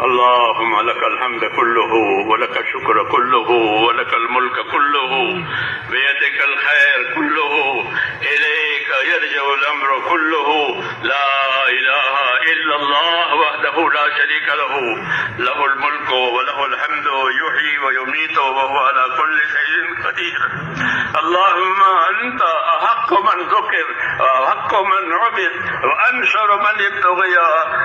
اللهم لك الحمد كله ولك الشكر كله ولك الملك كله بيدك الخير كله إليك يرجع الأمر كله لا إله إلا الله وحده لا شريك له له الملك وله الحمد يحيي ويميت وهو على كل شيء قدير. اللهم أنت أحق من ذكر وأحق من عبد وأنشر من ابتغي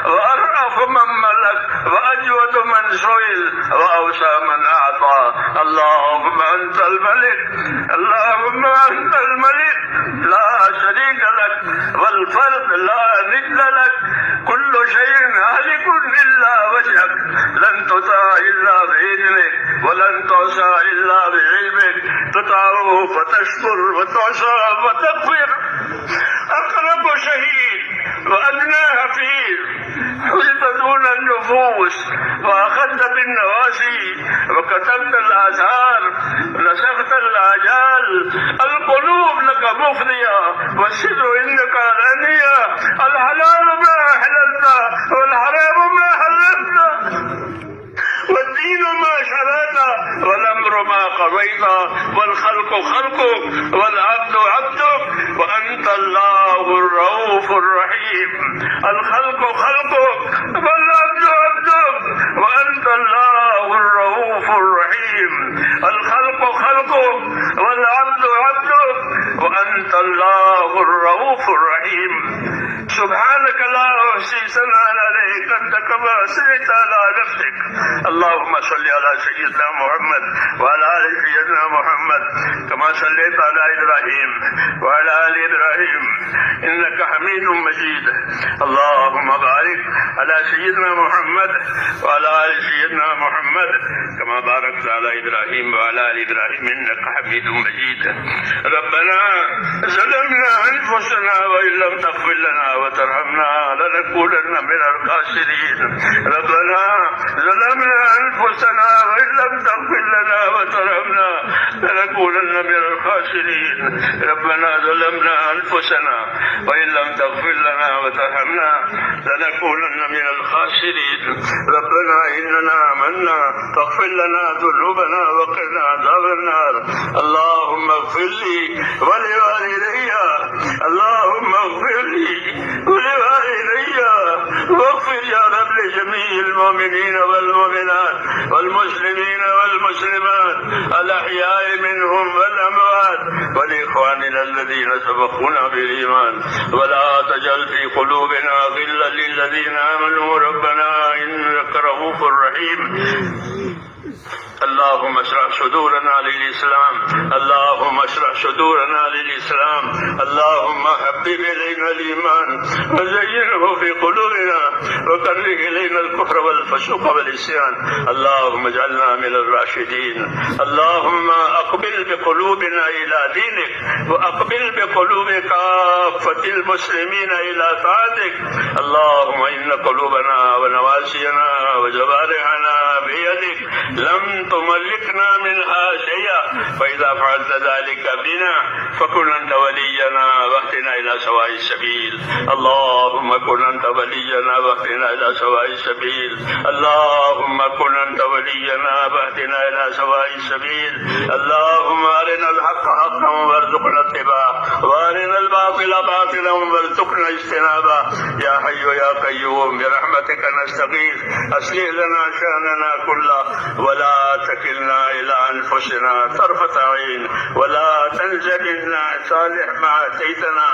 وأرأف من ملك وأجود من سئل وأوسع من أعطى. اللهم أنت الملك، اللهم أنت الملك لا شريك لك والفرد لا ند لك، كل شيء هالك إلا وجهك، لن تطاع إلا بإذنك ولن تعصى إلا بعلمك، تطاع فتشكر وتعصى وتغفر. أقرب شهيد وأدنى حفيظ، حلت دون النفوس وأخذت بالنواسي وكتبت الآثار نسخت الآجال. القلوب لك مفضية والسر إنك علانية، الحلال ما أحللت والحرام ما حللت، والدين ما شرعت والأمر ما قضيت، والخلق خلقك والعبد عبدك، وأنت الله الرؤوف الرحيم. الخلق خلقك والعبد عبدك، وأنت الله الرؤوف الرحيم. الخلق خلقك والعبد عبدك، وأنت الله الرؤوف الرحيم. سبحانك لا أحصي ثناء عليك أنت كما أثنيت على نفسك. اللهم صل على سيدنا محمد وعلى آل سيدنا محمد كما صليت على إبراهيم وعلى آل إبراهيم إنك حميد مجيد. اللهم بارك على سيدنا محمد وعلى آل سيدنا محمد كما باركت على إبراهيم وعلى آل إبراهيم إنك حميد مجيد. ربنا ظلمنا أنفسنا وإن لم تغفر لنا وترحمنا لنكونن من الخاسرين. ربنا ظلمنا أنفسنا وإن لم تغفر لنا وترحمنا لنكونن من الخاسرين. ربنا ظلمنا أنفسنا وإن لم تغفر لنا وترحمنا لنكونن من الخاسرين. ربنا إننا آمنا فاغفر لنا ذنوبنا وقنا عذاب النار. اللهم اغفر لي ولوالدي، اللهم اغفر لي ولوالدي، واغفر يا رب لجميع المؤمنين والمؤمنات والمسلمين والمسلمات الأحياء منهم والأموات، ولإخواننا الذين سبقونا بالإيمان، ولا تجعل في قلوبنا غلا للذين آمنوا ربنا إنك رؤوف رحيم. اللهم اشرح صدورنا للإسلام، اللهم اشرح صدورنا للإسلام. اللهم حبب إلينا الإيمان وزينه في قلوبنا وكره إلينا الكفر والفسوق والعصيان. اللهم اجعلنا من الراشدين. اللهم أقبل بقلوبنا إلى دينك، وأقبل بقلوب كافة المسلمين إلى طاعتك. اللهم إن قلوبنا ونواسينا وجوارحنا بيدك، لم تملكنا منها شيئا، فإذا فعلت ذلك بنا فكن أنت ولينا واهدنا إلى سواء السبيل. اللهم كن أنت ولينا واهدنا إلى سواء السبيل. اللهم كن أنت ولينا واهدنا إلى سواء السبيل. اللهم أرنا الحق حقا وارزقنا اتباعه، وأرنا الباطل باطلا وارزقنا اجتنابه. يا حي يا قيوم برحمتك نستغيث، أصلح لنا شأننا كله ولا تكلنا إلى أنفسنا طرفة عين، ولا تنزلنا صالح ما أتيتنا.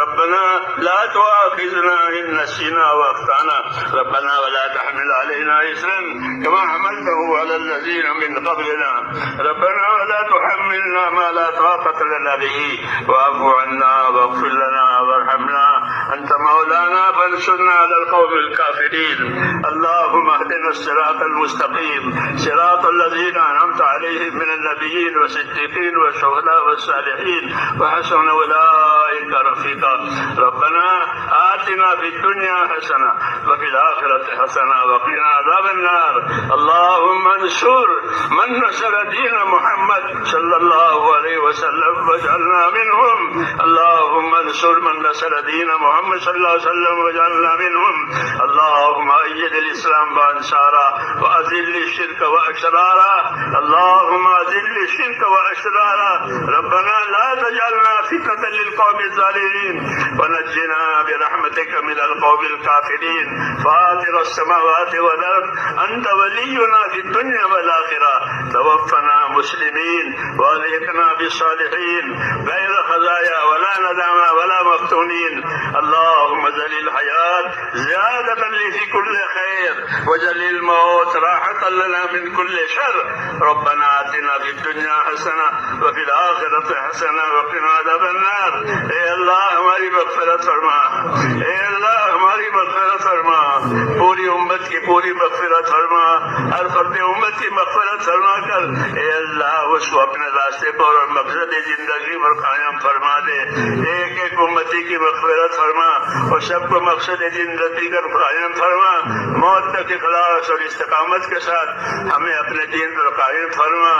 ربنا لا تؤاخذنا إن نسينا وأخطأنا. ربنا ولا تحمل علينا إصرا كما حملته على الذين من قبلنا. ربنا ولا تحملنا ما لا طاقة لنا به، واعف عنا واغفر لنا وارحمنا، أنت مولانا فانصرنا على القوم الكافرين. اللهم اهدنا الصراط المستقيم، صراط الذين أنعمت عليهم من النبيين والصديقين والشهداء والصالحين وحسن أولئك رفيقا. ربنا ربنا آتنا في الدنيا حسنة وفي الآخرة حسنة وقنا عذاب النار اللهم انصر من نصر دين محمد صلى الله عليه وسلم واجعلنا منهم اللهم انصر من نصر دين محمد صلى الله عليه وسلم واجعلنا منهم اللهم أيد الإسلام وأنصاره وأذل الشرك وأشراره اللهم أذل الشرك وأشراره ربنا لا تجعلنا فتنة للقوم الظالمين ونجنا برحمتك من القوم الكافرين فاطر السماوات والأرض أنت ولينا في الدنيا والآخرة توفنا مسلمين والحقنا بالصالحين غير خزايا ولا ندامى ولا مفتونين اللهم اجعل الحياة زيادة لي في كل خير واجعل الموت راحة لنا من كل شر ربنا آتنا في الدنيا حسنة وفي الآخرة حسنة وقنا عذاب النار اے اللہ ہماری مغفرت فرما اے اللہ ہماری مغفرت فرما پوری امت کی پوری مغفرت فرما ہر فرد امت کی مغفرت فرما کر اے اللہ اس کو اپنے راستے پر اور مقصد زندگی پر قائم فرما دے ایک ایک امتی کی مغفرت فرما اور سب کو مقصد زندگی کر قائم فرما موت تک اخلاص اور استقامت کے ساتھ ہمیں اپنے دین پر قائم فرما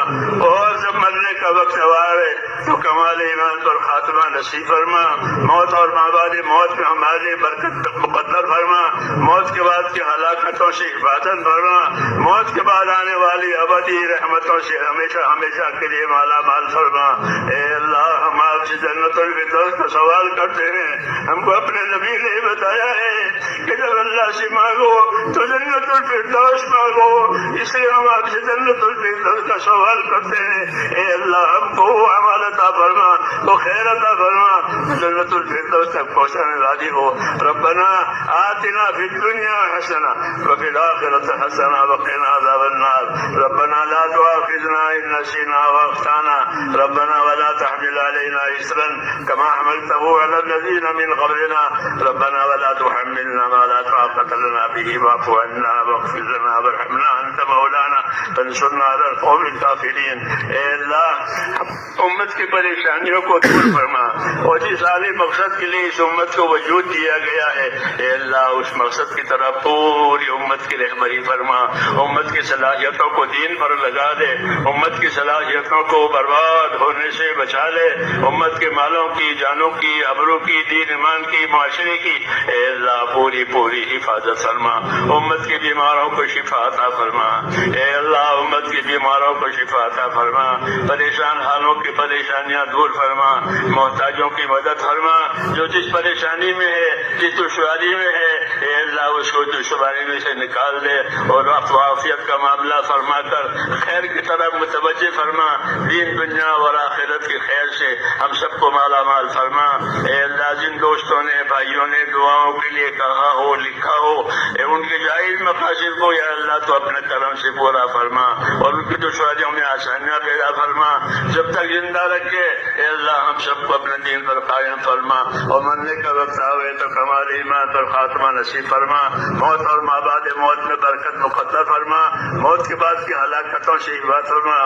اور جب مرنے کا وقت آئے تو کمال ایمان پر خاتمہ نصیب فرما موت اور مابعد موت میں ہماری برکت مقدر فرما موت کے بعد کی ہلاکتوں سے حفاظت فرما موت کے بعد آنے والی ابدی رحمتوں سے ہمیشہ ہمیشہ کے لیے مالا مال فرما اے اللہ ہم آپ سے جنت الفردوس کا سوال کرتے ہیں ہم کو اپنے نبی نے بتایا ہے کہ جب اللہ سے مانگو تو جنت الفردوس مانگو اس لیے ہم آپ سے جنت الفردوس کا سوال کرتے ہیں اے اللہ ہم کو وہ عمل عطا فرما وہ خیر عطا فرما جنت الفردوس تک پہنچانے والی ہو ربنا آتنا فی الدنیا حسنہ وفی الآخرة حسنہ وقنا عذاب النار ربنا لا تؤاخذنا إن نسينا واخطأنا ربنا ولا تحمل علينا إصرا كما حملته على الذين من قبلنا ربنا ولا تحملنا ما لا طاقة لنا به واعف عنا واغفر لنا وارحمنا أنت مولانا فانصرنا على القوم الكافرين اے اللہ امت کی پریشانیوں کو دور فرما اور جس عالی مقصد کے لیے اس امت کو وجود دیا گیا ہے اے اللہ اس مقصد کی طرف پوری امت کی رہبری فرما امت کی صلاحیتوں کو دین پر لگا دے امت کی صلاحیتوں کو برباد ہونے سے بچا لے امت کے مالوں کی جانوں کی ابرو کی دین ایمان کی معاشرے کی اے اللہ پوری پوری حفاظت فرما امت کے بیماروں کو شفا عطا فرما اے اللہ امت کے بیماروں کو شفا عطا فرما پریشان حالوں کی پریشانیاں دور فرما محتاجوں کی مدد فرما جو جس پریشانی میں ہے جس دشواری میں ہے اے اللہ اس کو دشواری میں سے نکال دے اور عافیت کا معاملہ فرما کر خیر کی طرف متوجہ فرما دین دنیا اور آخرت کی خیر سے ہم سب کو مالا مال فرما اے اللہ جن دوستوں نے بھائیوں نے دعاؤں کے لیے کہا ہو لکھا ہو اے ان کے جائز مقاصد کو یا اللہ تو اپنے کرم سے پورا فرما اور ان کی دشواریوں میں آسانیاں پیدا فرما جب تک زندہ رکھے اے اللہ ہم سب کو اپنے دین پر قائم فرما اور مرنے کا وقت آئے تو کمال ایمان پر خاتمہ نصیب فرما موت اور مابعد موت میں برکت مقدر فرما موت کے بعد کی ہلاکتوں سے حفاظت فرما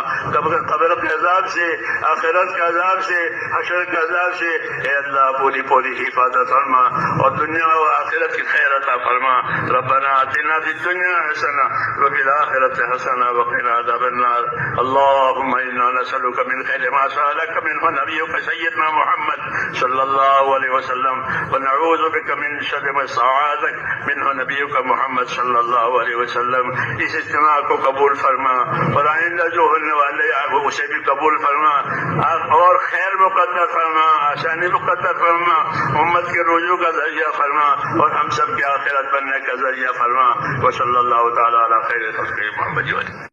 قبر کے عذاب سے آخرت کے عذاب سے حشر کے عذاب سے اے اللہ پوری پوری حفاظت فرما اور دنیا و آخرت کی خیر عطا فرما ربنا آتنا فی الدنیا حسنہ وفی الآخرۃ حسنہ وقنا عذاب النار اللهم انا نسألك من خير ما سألك منه نبيك سيدنا محمد صلى الله عليه وسلم ونعوذ بك من شر ما استعاذك منه نبيك محمد صلى الله عليه وسلم اس اجتماع کو قبول فرما اور آئندہ جو ہونے والے اسے بھی قبول فرما اور خیر مقدر فرما آسانی مقدر فرما امت کے رجوع کا ذریعہ فرما اور ہم سب کے آخرت بننے کا ذریعہ فرما وصلی اللہ تعالی علی خیر خلق محمد